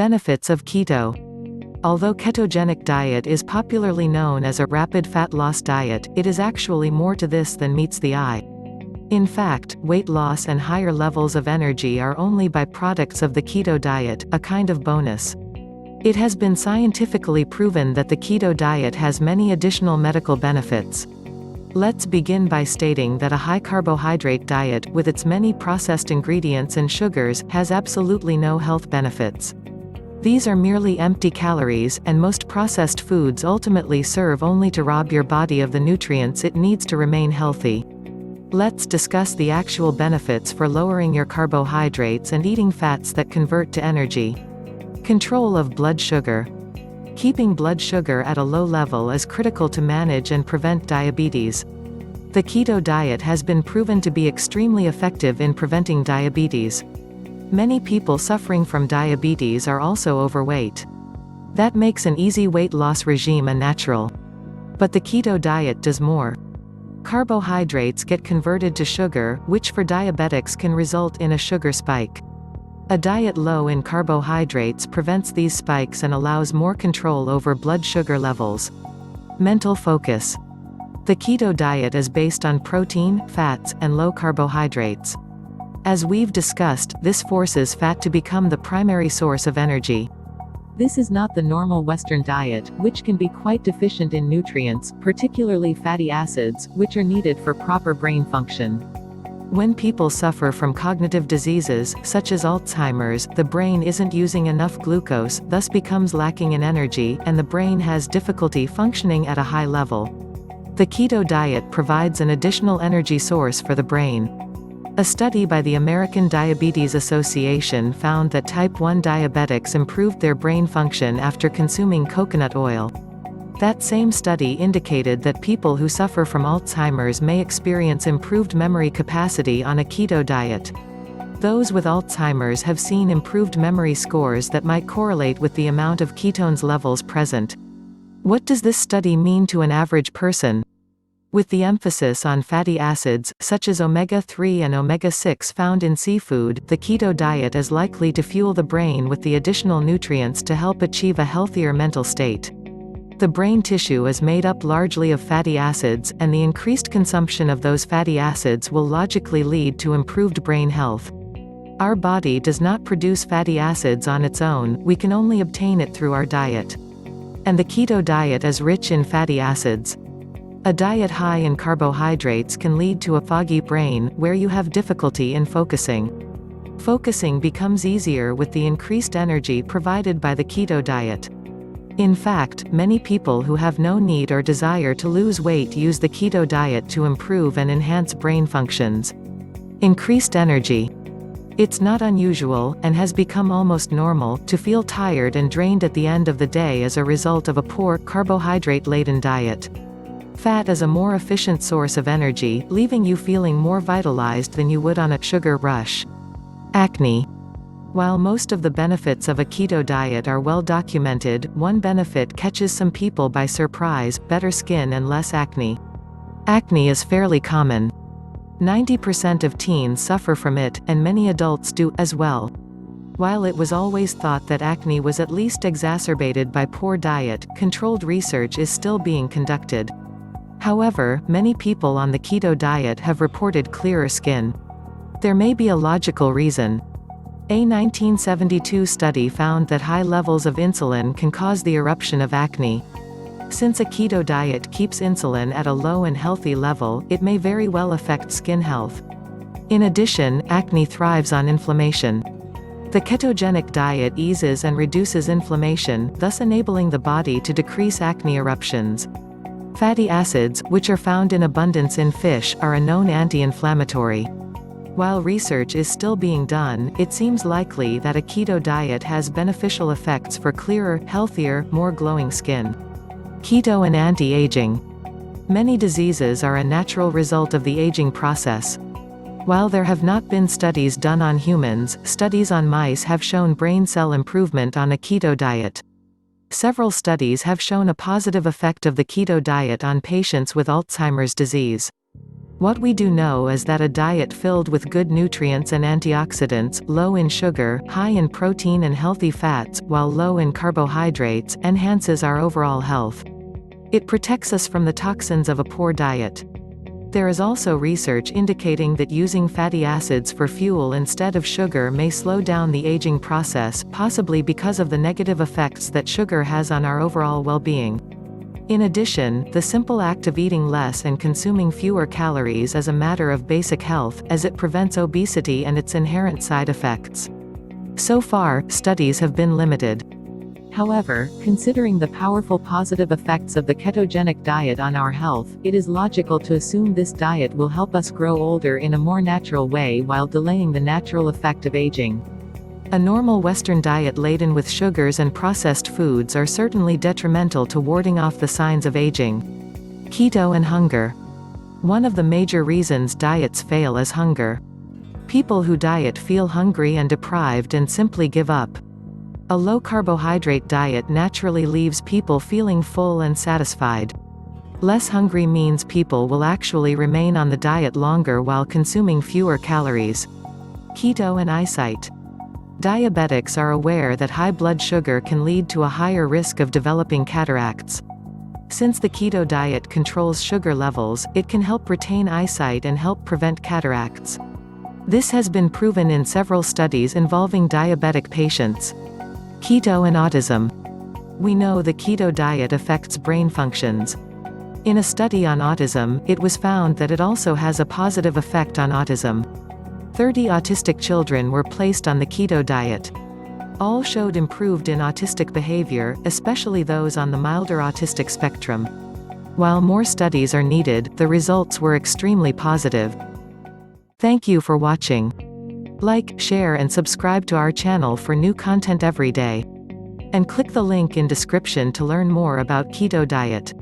Benefits of keto. Although ketogenic diet is popularly known as a rapid fat loss diet, it is actually more to this than meets the eye. In fact, weight loss and higher levels of energy are only byproducts of the keto diet, a kind of bonus. It has been scientifically proven that the keto diet has many additional medical benefits. Let's begin by stating that a high-carbohydrate diet, with its many processed ingredients and sugars, has absolutely no health benefits. These are merely empty calories, and most processed foods ultimately serve only to rob your body of the nutrients it needs to remain healthy. Let's discuss the actual benefits for lowering your carbohydrates and eating fats that convert to energy. Control of blood sugar. Keeping blood sugar at a low level is critical to manage and prevent diabetes. The keto diet has been proven to be extremely effective in preventing diabetes. Many people suffering from diabetes are also overweight. That makes an easy weight loss regime a natural. But the keto diet does more. Carbohydrates get converted to sugar, which for diabetics can result in a sugar spike. A diet low in carbohydrates prevents these spikes and allows more control over blood sugar levels. Mental focus. The keto diet is based on protein, fats, and low carbohydrates. As we've discussed, this forces fat to become the primary source of energy. This is not the normal Western diet, which can be quite deficient in nutrients, particularly fatty acids, which are needed for proper brain function. When people suffer from cognitive diseases, such as Alzheimer's, the brain isn't using enough glucose, thus becomes lacking in energy, and the brain has difficulty functioning at a high level. The keto diet provides an additional energy source for the brain. A study by the American Diabetes Association found that type 1 diabetics improved their brain function after consuming coconut oil. That same study indicated that people who suffer from Alzheimer's may experience improved memory capacity on a keto diet. Those with Alzheimer's have seen improved memory scores that might correlate with the amount of ketones levels present. What does this study mean to an average person? With the emphasis on fatty acids, such as omega-3 and omega-6 found in seafood, the keto diet is likely to fuel the brain with the additional nutrients to help achieve a healthier mental state. The brain tissue is made up largely of fatty acids, and the increased consumption of those fatty acids will logically lead to improved brain health. Our body does not produce fatty acids on its own, we can only obtain it through our diet. And the keto diet is rich in fatty acids. A diet high in carbohydrates can lead to a foggy brain, where you have difficulty in focusing. Focusing becomes easier with the increased energy provided by the keto diet. In fact, many people who have no need or desire to lose weight use the keto diet to improve and enhance brain functions. Increased energy. It's not unusual, and has become almost normal, to feel tired and drained at the end of the day as a result of a poor, carbohydrate-laden diet. Fat is a more efficient source of energy, leaving you feeling more vitalized than you would on a sugar rush. Acne. While most of the benefits of a keto diet are well documented, one benefit catches some people by surprise: better skin and less acne. Acne is fairly common. 90% of teens suffer from it, and many adults do, as well. While it was always thought that acne was at least exacerbated by poor diet, controlled research is still being conducted. However, many people on the keto diet have reported clearer skin. There may be a logical reason. A 1972 study found that high levels of insulin can cause the eruption of acne. Since a keto diet keeps insulin at a low and healthy level, it may very well affect skin health. In addition, acne thrives on inflammation. The ketogenic diet eases and reduces inflammation, thus enabling the body to decrease acne eruptions. Fatty acids, which are found in abundance in fish, are a known anti-inflammatory. While research is still being done, it seems likely that a keto diet has beneficial effects for clearer, healthier, more glowing skin. Keto and anti-aging. Many diseases are a natural result of the aging process. While there have not been studies done on humans, studies on mice have shown brain cell improvement on a keto diet. Several studies have shown a positive effect of the keto diet on patients with Alzheimer's disease. What we do know is that a diet filled with good nutrients and antioxidants, low in sugar, high in protein and healthy fats, while low in carbohydrates, enhances our overall health. It protects us from the toxins of a poor diet. There is also research indicating that using fatty acids for fuel instead of sugar may slow down the aging process, possibly because of the negative effects that sugar has on our overall well-being. In addition, the simple act of eating less and consuming fewer calories is a matter of basic health, as it prevents obesity and its inherent side effects. So far, studies have been limited. However, considering the powerful positive effects of the ketogenic diet on our health, it is logical to assume this diet will help us grow older in a more natural way while delaying the natural effect of aging. A normal Western diet laden with sugars and processed foods are certainly detrimental to warding off the signs of aging. Keto and hunger. One of the major reasons diets fail is hunger. People who diet feel hungry and deprived and simply give up. A low-carbohydrate diet naturally leaves people feeling full and satisfied. Less hungry means people will actually remain on the diet longer while consuming fewer calories. Keto and eyesight. Diabetics are aware that high blood sugar can lead to a higher risk of developing cataracts. Since the keto diet controls sugar levels, it can help retain eyesight and help prevent cataracts. This has been proven in several studies involving diabetic patients. Keto and autism. We know the keto diet affects brain functions. In a study on autism, it was found that it also has a positive effect on autism. 30 autistic children were placed on the keto diet. All showed improved in autistic behavior, especially those on the milder autistic spectrum. While more studies are needed, the results were extremely positive. Thank you for watching. Like, share and subscribe to our channel for new content every day. And click the link in description to learn more about keto diet.